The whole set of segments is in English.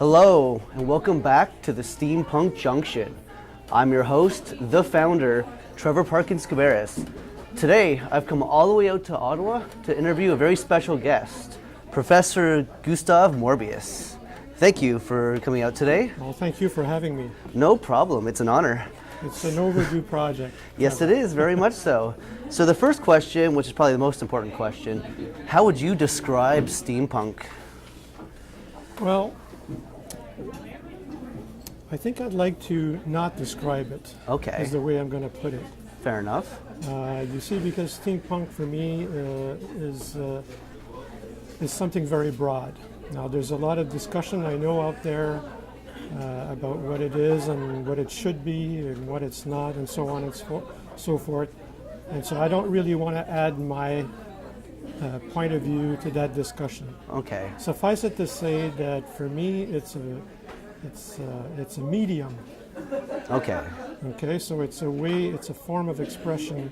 Hello, and welcome back to the SteamPunk Junction. I'm your host, the founder, Trevor Parkins Cabarrus. Today, I've come all the way out to Ottawa to interview a very special guest, Professor Gustave Morbeus. Thank you for coming out today. Well, thank you for having me. No problem, it's an honor. It's an overdue project. Yes, it is, very much so. So the first question, which is probably the most important question, how would you describe steampunk? Well, I think I'd like to not describe it. Okay. Is the way I'm going to put it. Fair enough. You see, because steampunk for me is something very broad. Now, there's a lot of discussion I know out there about what it is and what it should be and what it's not and so on and so forth. And so I don't really want to add my point of view to that discussion. Okay. Suffice it to say that for me it's a medium. Okay. Okay, so it's a form of expression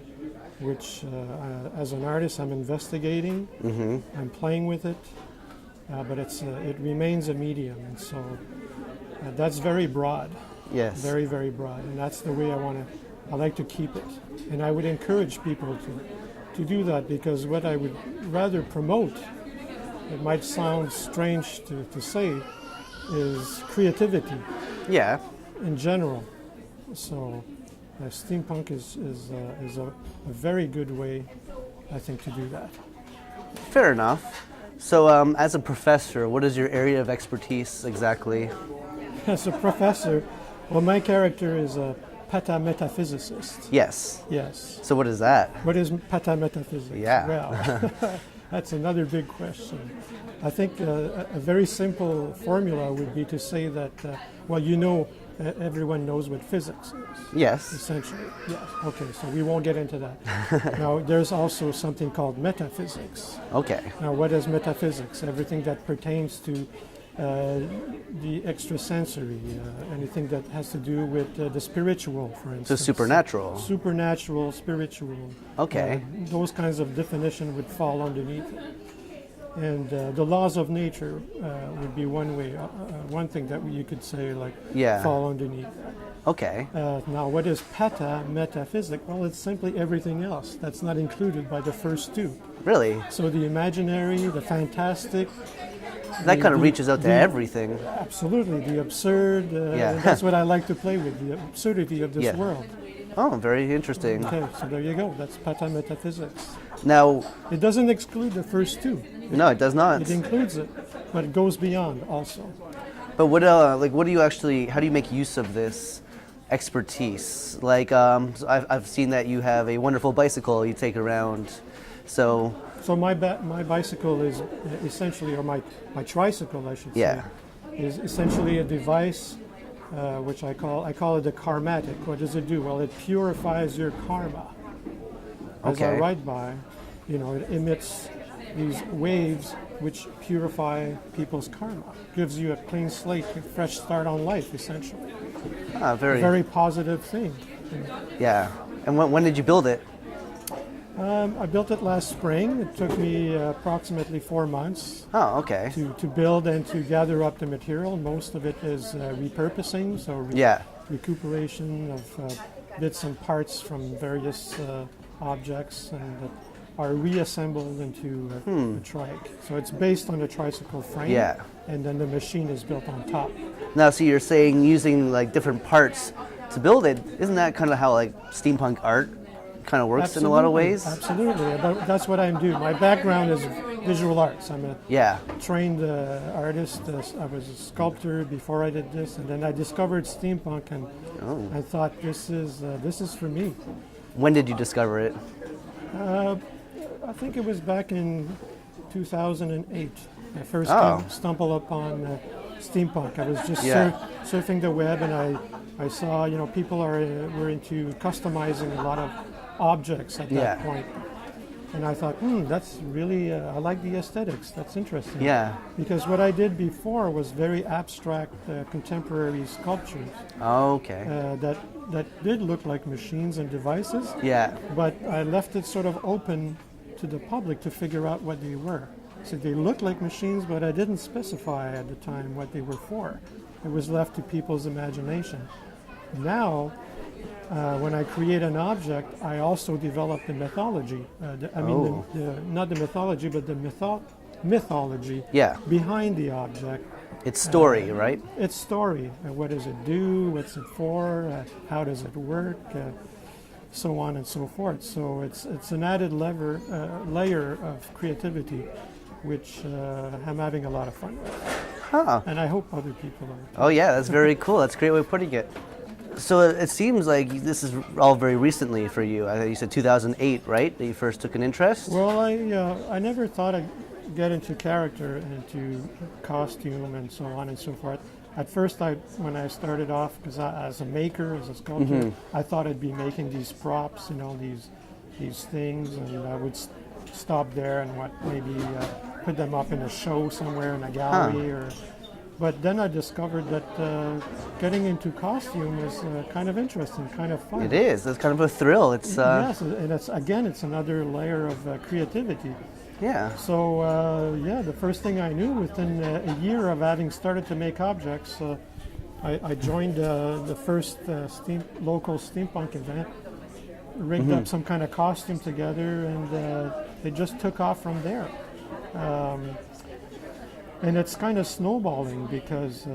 which as an artist I'm investigating, I'm playing with it, but it remains a medium, and so that's very broad. Yes. Very, very broad, and that's the way I like to keep it. And I would encourage people to do that, because what I would rather promote, it might sound strange to say, is creativity. Yeah. In general. So steampunk is a very good way, I think, to do that. Fair enough. So as a professor, what is your area of expertise exactly? As a professor, well, my character is a Patametaphysics. Yes. Yes. So what is that? What is Patametaphysics? Yeah. Well, that's another big question. I think a very simple formula would be to say that, everyone knows what physics is. Yes. Essentially, yes. Okay, so we won't get into that. Now, there's also something called metaphysics. Okay. Now, what is metaphysics? Everything that pertains to the extrasensory, anything that has to do with the spiritual, for instance. So supernatural. Supernatural, spiritual. Okay. Those kinds of definition would fall underneath it. And the laws of nature would be one way, one thing that you could say, like, fall underneath that. Okay. Now, what is patametaphysics? Well, it's simply everything else that's not included by the first two. Really? So the imaginary, the fantastic. That kind of reaches out to everything. Absolutely. The absurd. That's what I like to play with, the absurdity of this world. Oh, very interesting. Okay, so there you go. That's patametaphysics. Now, it doesn't exclude the first two. No, it does not. It includes it, but it goes beyond also. But what do you actually? How do you make use of this expertise? Like, I've seen that you have a wonderful bicycle you take around. So my bicycle is essentially, or my tricycle, I should say, is essentially a device which I call it the karmatic. What does it do? Well, it purifies your karma. As I ride by, it emits these waves which purify people's karma. Gives you a clean slate, a fresh start on life, essentially. A very positive thing. Yeah. And when did you build it? I built it last spring. It took me approximately 4 months. Oh, okay. To build and to gather up the material. Most of it is repurposing, so recuperation of bits and parts from various objects, and that are reassembled into a trike. So it's based on a tricycle frame, and then the machine is built on top. Now, so you're saying using like different parts to build it. Isn't that kind of how like steampunk art kind of works in a lot of ways? Absolutely. That's what I do. My background is visual arts. I'm a trained artist. I was a sculptor before I did this, and then I discovered steampunk, and I thought this is for me. When did you discover it? I think it was back in 2008. I first stumbled upon steampunk. I was just surfing the web, and I saw people were into customizing a lot of objects at that point. And I thought, that's really, I like the aesthetics. That's interesting. Yeah. Because what I did before was very abstract contemporary sculptures. Oh, okay. That did look like machines and devices. Yeah. But I left it sort of open to the public to figure out what they were. So they looked like machines, but I didn't specify at the time what they were for. It was left to people's imagination. Now, when I create an object, I also develop the mythology. Not the mythology, but the mythology behind the object. It's story, right? It's story. What does it do? What's it for? How does it work? So on and so forth. So it's an added layer of creativity, which I'm having a lot of fun with. Huh. And I hope other people are. Oh yeah, that's very cool. That's a great way of putting it. So it seems like this is all very recently for you. I think you said 2008, right? That you first took an interest? Well, I never thought I'd get into character and into costume and so on and so forth. At first, when I started off, because as a maker, as a sculptor, I thought I'd be making these props, these things, and I would stop there and maybe put them up in a show somewhere in a gallery. But then I discovered that getting into costume is kind of interesting, kind of fun. It is. It's kind of a thrill. It's yes, and it's another layer of creativity. Yeah. So the first thing I knew, within a year of having started to make objects, I joined the first local SteamPunk event, rigged up some kind of costume together, and they just took off from there. And it's kind of snowballing because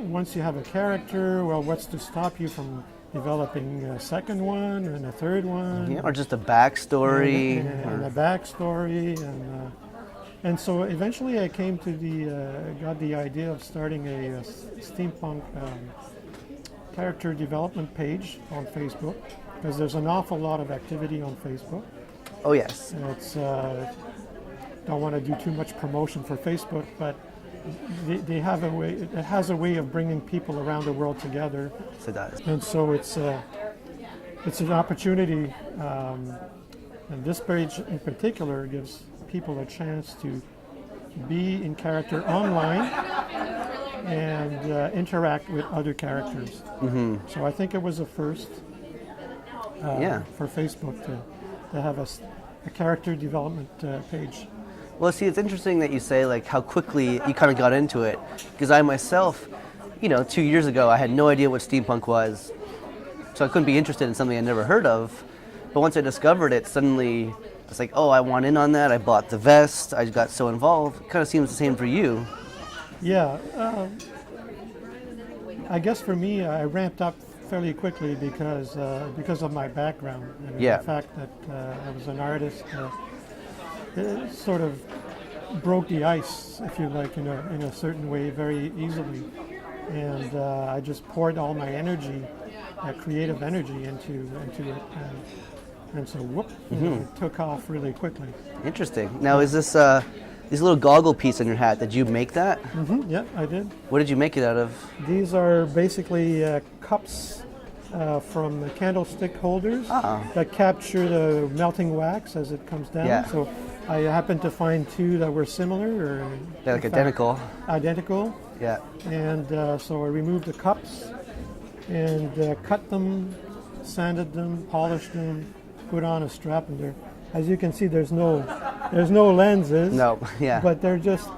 once you have a character, well, what's to stop you from developing a second one and a third one? Yeah, or just a backstory. And a backstory. And so eventually I came to got the idea of starting a SteamPunk character development page on Facebook, because there's an awful lot of activity on Facebook. Oh, yes. It's don't want to do too much promotion for Facebook, but they have a way. It has a way of bringing people around the world together. Yes, it does. And so it's an opportunity, and this page in particular gives people a chance to be in character online and interact with other characters. So I think it was a first for Facebook to have a character development page. Well, see, it's interesting that you say like how quickly you kind of got into it, because I myself, 2 years ago, I had no idea what steampunk was, so I couldn't be interested in something I'd never heard of. But once I discovered it, suddenly it's like, oh, I want in on that. I bought the vest. I got so involved. It kind of seems the same for you. Yeah, I guess for me, I ramped up fairly quickly because of my background and the fact that I was an artist. It sort of broke the ice, if you like, in a certain way, very easily. And I just poured all my energy, creative energy, into it, and so it took off really quickly. Interesting. Now, is this little goggle piece on your hat? Did you make that? Yeah, I did. What did you make it out of? These are basically cups from the candlestick holders that capture the melting wax as it comes down. Yeah. So I happened to find two that were similar, or They're like identical. Identical. Yeah. And so I removed the cups and cut them, sanded them, polished them, put on a strap, and as you can see, there's no lenses. No. Yeah. But they're just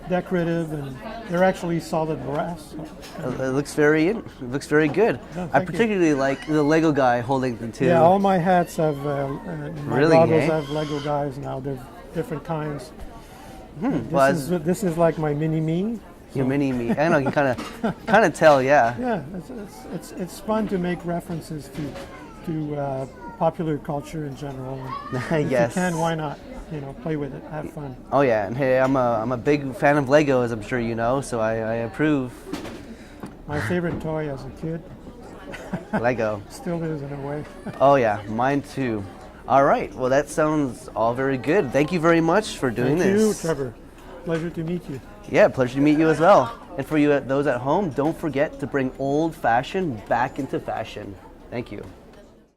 decorative, and they're actually solid brass. It looks very good. Oh, I particularly like the Lego guy holding the two. Yeah, all my hats have my goggles have Lego guys now. They're different kinds. This is like my mini-me. Your mini-me. I know, you kind of tell, yeah. Yeah, it's fun to make references to popular culture in general. If Yes. you can, why not? Play with it, have fun. Oh yeah, and hey, I'm a big fan of Lego, as I'm sure you know, so I approve. My favorite toy as a kid. Lego. Still is in a way. Oh yeah, mine too. All right, well that sounds all very good. Thank you very much for doing this. Thank you, Trevor. Pleasure to meet you. Yeah, pleasure to meet you as well. And for those at home, don't forget to bring old-fashioned back into fashion. Thank you.